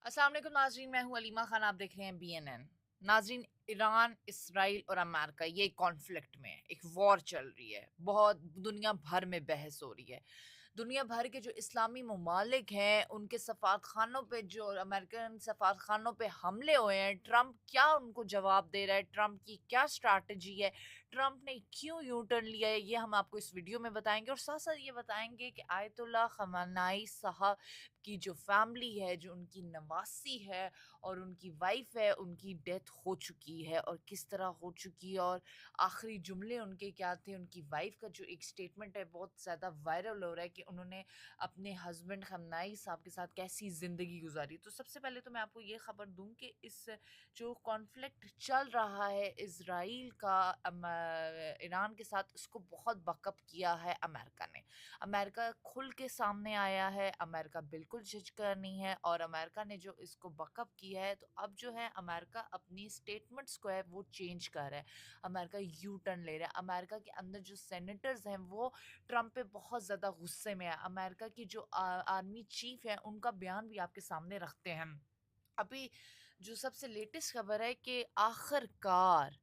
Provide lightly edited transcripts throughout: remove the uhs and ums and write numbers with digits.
अस्सलाम वालेकुम नाजरीन, मैं हूँ अलीमा खान। आप देख रहे हैं BNN। नाजरीन, ईरान, इसराइल और अमेरिका ये कॉन्फ्लिक्ट में एक वॉर चल रही है। बहुत दुनिया भर में बहस हो रही है। दुनिया भर के जो इस्लामी ममालिक हैं उनके सफारत खानों पे, जो अमेरिकन सफारत खानों पे हमले हुए हैं, ट्रम्प क्या उनको जवाब दे रहा है, ट्रम्प की क्या स्ट्रैटेजी है, ट्रम्प ने क्यों यू टर्न लिया है, ये हम आपको इस वीडियो में बताएंगे। और साथ साथ ये बताएंगे कि आयतुल्ला खamenei साहब की जो फैमिली है, जो उनकी नवासी है और उनकी वाइफ है, उनकी डेथ हो चुकी है और किस तरह हो चुकी है, और आखिरी जुमले उनके क्या थे। उनकी वाइफ का जो एक स्टेटमेंट है बहुत ज़्यादा वायरल हो रहा है कि उन्होंने अपने हस्बैंड खamenei साहब के साथ कैसी ज़िंदगी गुजारी। तो सबसे पहले तो मैं आपको ये ख़बर दूं कि इस जो कॉन्फ्लिक्ट चल रहा है इसराइल का ईरान के साथ, उसको बहुत बकअप किया है अमेरिका ने। अमेरिका खुल के सामने आया है, अमेरिका बिल्कुल झिझका नहीं है, और अमेरिका ने जो इसको बकअप किया है, तो अब जो है अमेरिका अपनी स्टेटमेंट्स को है वो चेंज कर रहा है। अमेरिका यू टर्न ले रहा है। अमेरिका के अंदर जो सेनेटर्स हैं वो ट्रम्प पे बहुत ज़्यादा गुस्से में है। अमेरिका की जो आर्मी चीफ है उनका बयान भी आपके सामने रखते हैं हम। अभी जो सबसे लेटेस्ट खबर है कि आखिरकार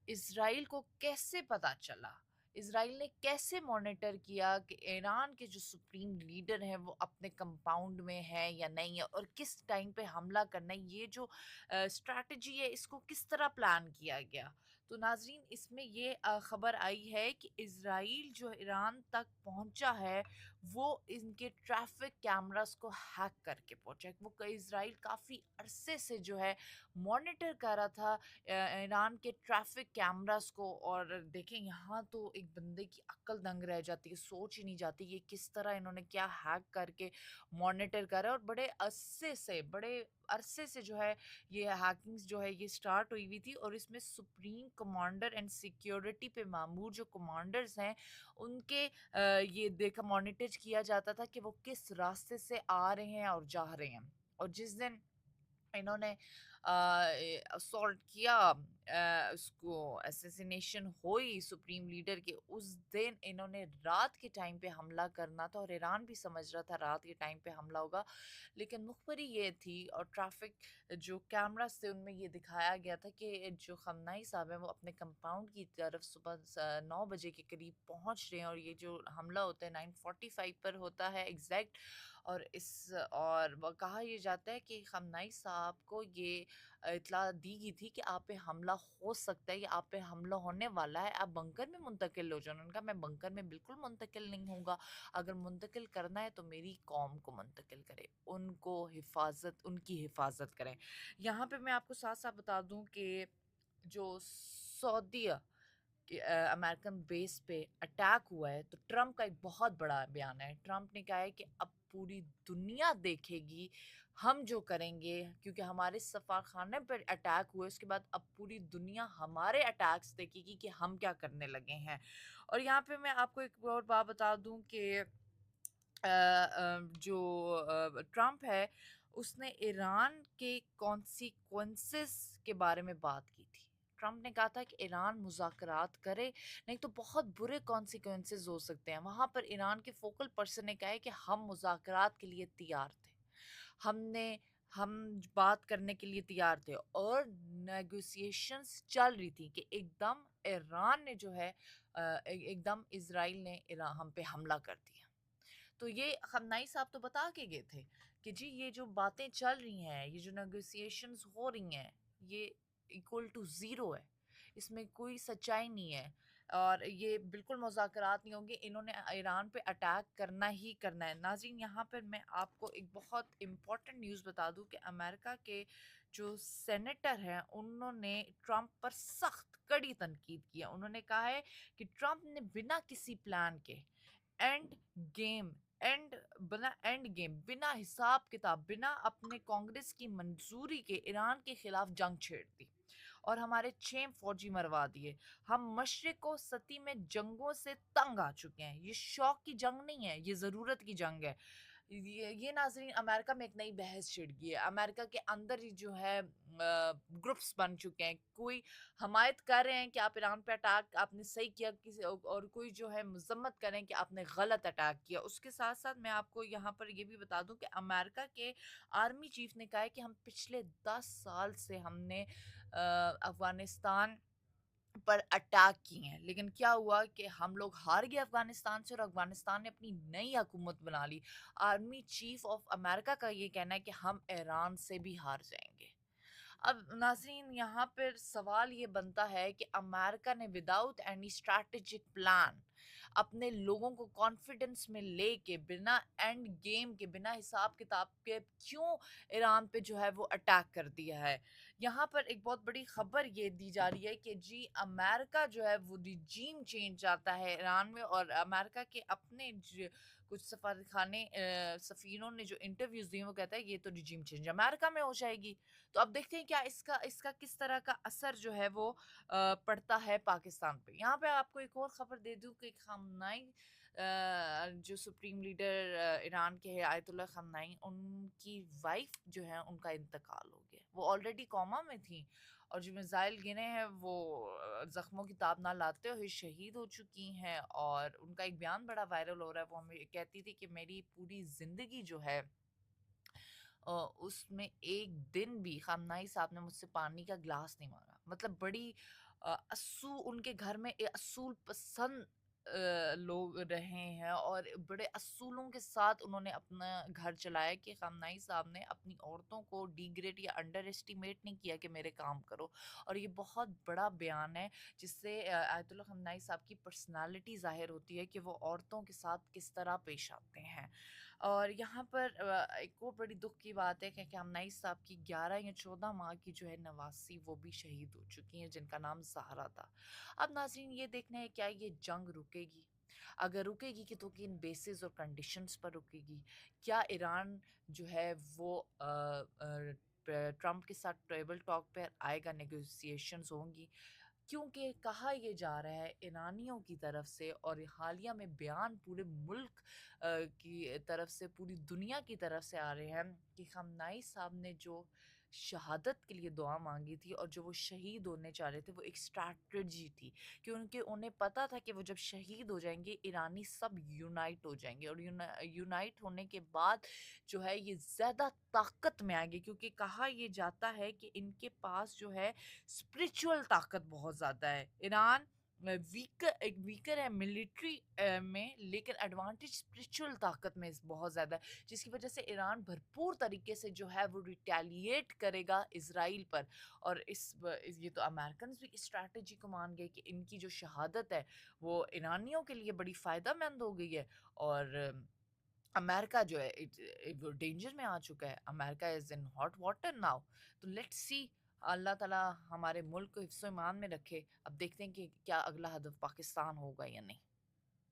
इसराइल को कैसे पता चला, इसराइल ने कैसे मॉनिटर किया कि ईरान के जो सुप्रीम लीडर हैं वो अपने कंपाउंड में है या नहीं है, और किस टाइम पे हमला करना है, ये जो स्ट्रैटेजी है इसको किस तरह प्लान किया गया। तो नाजरीन, इसमें ये खबर आई है कि इसराइल जो ईरान तक पहुंचा है वो इनके ट्रैफिक कैमरास को हैक करके पहुंचा है। वो इसराइल काफ़ी अरसे से जो है मॉनिटर कर रहा था ईरान के ट्रैफिक कैमरास को। और देखें, यहाँ तो एक बंदे की अक्ल दंग रह जाती है, सोच ही नहीं जाती ये किस तरह इन्होंने क्या हैक करके मॉनिटर करा है। और बड़े अरसे से जो है ये हैकिंग्स जो है ये स्टार्ट हुई हुई थी, और इसमें सुप्रीम कमांडर एंड सिक्योरिटी पे मामूर जो कमांडर्स हैं उनके ये देखा मॉनिटर किया जाता था कि वो किस रास्ते से आ रहे हैं और जा रहे हैं। और जिस दिन इन्होंने असॉल्ट किया, उसको असैसिनेशन हुई सुप्रीम लीडर के, उस दिन इन्होंने रात के टाइम पे हमला करना था, और ईरान भी समझ रहा था रात के टाइम पे हमला होगा। लेकिन मुखबरी ये थी, और ट्रैफिक जो कैमरास थे उनमें ये दिखाया गया था कि जो खamenei साहब हैं वो अपने कंपाउंड की तरफ सुबह 9 बजे के करीब पहुंच रहे हैं, और ये जो हमला होता है 9:45 पर होता है एग्जैक्ट। और वो कहा ये जाता है कि खamenei साहब को ये इत्तला दी गई थी कि आप पे हमला हो सकता है या आप पे हमला होने वाला है, आप बंकर में मुंतकिल हो जाओ। उन्होंने कहा मैं बंकर में बिल्कुल मुंतकिल नहीं होऊंगा, अगर मुंतकिल करना है तो मेरी कौम को मुंतकिल करें, उनकी हिफाजत करें। यहाँ पे मैं आपको साथ साथ बता दूं कि जो सऊदी कि अमेरिकन बेस पे अटैक हुआ है, तो ट्रम्प का एक बहुत बड़ा बयान है। ट्रम्प ने कहा है कि अब पूरी दुनिया देखेगी हम जो करेंगे, क्योंकि हमारे सफारखाने पर अटैक हुए उसके बाद अब पूरी दुनिया हमारे अटैक्स देखेगी कि हम क्या करने लगे हैं। और यहाँ पे मैं आपको एक और बात बता दूं कि जो ट्रम्प है उसने ईरान के कॉन्सिक्वेंसेस के बारे में बात की थी। ट्रम्प ने कहा था कि ईरान मुज़ाकरात करे, नहीं तो बहुत बुरे कॉन्सिक्वेंसेस हो सकते हैं। वहाँ पर ईरान के फोकल पर्सन ने कहा है कि हम मुज़ाकरात के लिए तैयार थे, हमने हम बात करने के लिए तैयार थे, और नेगोशिएशंस चल रही थी कि एकदम ईरान ने जो है एकदम इसराइल ने ईरान हम पे हमला कर दिया। तो ये खamenei साहब तो बता के गए थे कि जी ये जो बातें चल रही हैं, ये जो नेगोशिएशंस हो रही हैं, ये इक्वल टू ज़ीरो है, इसमें कोई सच्चाई नहीं है, और ये बिल्कुल मुज़ाकरात नहीं होंगे, इन्होंने ईरान पे अटैक करना ही करना है। नाज़रीन, यहाँ पर मैं आपको एक बहुत इम्पॉर्टेंट न्यूज़ बता दूँ कि अमेरिका के जो सेनेटर हैं उन्होंने ट्रम्प पर सख्त कड़ी तनकीद किया। उन्होंने कहा है कि ट्रम्प ने बिना किसी प्लान के एंड गेम एंड गेम, बिना हिसाब किताब, बिना अपने कांग्रेस की मंजूरी के ईरान के खिलाफ जंग छेड़ दी और हमारे 6 फौजी मरवा दिए। हम मशरिक व सती में जंगों से तंग आ चुके हैं। ये शौक की जंग नहीं है, ये ज़रूरत की जंग है। یہ ناظرین امریکہ میں ایک نئی بحث چھڑ گئی ہے، امریکہ کے اندر ہی جو ہے گروپس بن چکے ہیں، کوئی حمایت کر رہے ہیں کہ آپ ایران پہ اٹیک آپ نے صحیح کیا، کسی اور کوئی جو ہے مذمت کریں کہ آپ نے غلط اٹیک کیا۔ اس کے ساتھ ساتھ میں آپ کو یہاں پر یہ بھی بتا دوں کہ امریکہ کے آرمی چیف نے کہا ہے کہ ہم پچھلے 10 سال سے ہم نے افغانستان پر اٹیک کی ہیں، لیکن کیا ہوا کہ ہم لوگ ہار گئے افغانستان سے، اور افغانستان نے اپنی نئی حکومت بنا لی۔ آرمی چیف آف امریکہ کا یہ کہنا ہے کہ ہم ایران سے بھی ہار جائیں گے۔ اب ناظرین یہاں پر سوال یہ بنتا ہے کہ امریکہ نے وداؤٹ اینی اسٹریٹجک پلان اپنے لوگوں کو کانفیڈنس میں لے کے بنا اینڈ گیم کے، بنا حساب کتاب کے کیوں ایران پہ جو ہے وہ اٹیک کر دیا ہے۔ یہاں پر ایک بہت بڑی خبر یہ دی جا رہی ہے کہ جی امریکہ جو ہے وہ ریجیم چینج آتا ہے ایران میں، اور امریکہ کے اپنے کچھ سفارتخانے سفیروں نے جو انٹرویوز دیے وہ کہتا ہے یہ تو ریجیم چینج امریکہ میں ہو جائے گی۔ تو اب دیکھتے ہیں کیا اس کا کس طرح کا اثر جو ہے وہ پڑتا ہے پاکستان پہ۔ یہاں پہ آپ کو ایک اور خبر دے دوں کہ خامنائی جو سپریم لیڈر ایران کے ہیں آیت اللہ خامنائی، ان کی وائف جو ہے ان کا انتقال ہو گیا۔ وہ آلریڈی کوما میں تھیں، اور جو میزائل گرے ہیں وہ زخموں کی تاب نہ لاتے ہوئے شہید ہو چکی ہیں، اور ان کا ایک بیان بڑا وائرل ہو رہا ہے۔ وہ ہمیں کہتی تھی کہ میری پوری زندگی جو ہے اس میں ایک دن بھی خامنائی صاحب نے مجھ سے پانی کا گلاس نہیں مانگا۔ مطلب بڑی ان کے گھر میں اصول پسند لوگ رہے ہیں، اور بڑے اصولوں کے ساتھ انہوں نے اپنا گھر چلایا کہ خامنائی صاحب نے اپنی عورتوں کو ڈی گریڈ یا انڈر اسٹیمیٹ نہیں کیا کہ میرے کام کرو۔ اور یہ بہت بڑا بیان ہے جس سے آیت اللہ خامنائی صاحب کی پرسنالٹی ظاہر ہوتی ہے کہ وہ عورتوں کے ساتھ کس طرح پیش آتے ہیں۔ اور یہاں پر ایک اور بڑی دکھ کی بات ہے کہ خامنائی صاحب کی 11 یا 14 ماہ کی جو ہے نواسی وہ بھی شہید ہو چکی ہیں، جن کا نام زہرا تھا۔ اب ناظرین یہ دیکھنا ہے کیا یہ جنگ رکے گی؟ اگر رکے گی کہ تو کن بیسز اور کنڈیشنز پر رکے گی؟ کیا ایران جو ہے وہ ٹرمپ کے ساتھ ٹیبل ٹاک پر آئے گا، نیگوسیشنز ہوں گی؟ کیونکہ کہا یہ جا رہا ہے ایرانیوں کی طرف سے، اور حالیہ میں بیان پورے ملک کی طرف سے، پوری دنیا کی طرف سے آ رہے ہیں کہ خامنائی صاحب نے جو شہادت کے لیے دعا مانگی تھی اور جو وہ شہید ہونے چاہ رہے تھے وہ ایک اسٹریٹجی تھی، کیونکہ انہیں پتا تھا کہ وہ جب شہید ہو جائیں گے ایرانی سب یونائٹ ہو جائیں گے، اور یونائٹ ہونے کے بعد جو ہے یہ زیادہ طاقت میں آئیں گے، کیونکہ کہا یہ جاتا ہے کہ ان کے پاس جو ہے اسپرچول طاقت بہت زیادہ ہے۔ ایران ویکر ہے ملٹری میں، لیکن ایڈوانٹیج اسپرچول طاقت میں بہت زیادہ ہے، جس کی وجہ سے ایران بھرپور طریقے سے جو ہے وہ ریٹیلیٹ کرے گا اسرائیل پر۔ اور یہ تو امریکنز بھی اسٹریٹجی کو مان گئے کہ ان کی جو شہادت ہے وہ ایرانیوں کے لیے بڑی فائدہ مند ہو گئی ہے، اور امریکہ جو ہے وہ ڈینجر میں آ چکا ہے۔ امریکہ از ان ہاٹ واٹر ناؤ۔ تو لیٹس سی، اللہ تعالیٰ ہمارے ملک کو حفظ و ایمان میں رکھے۔ اب دیکھتے ہیں کہ کیا اگلا ہدف پاکستان ہوگا یا نہیں۔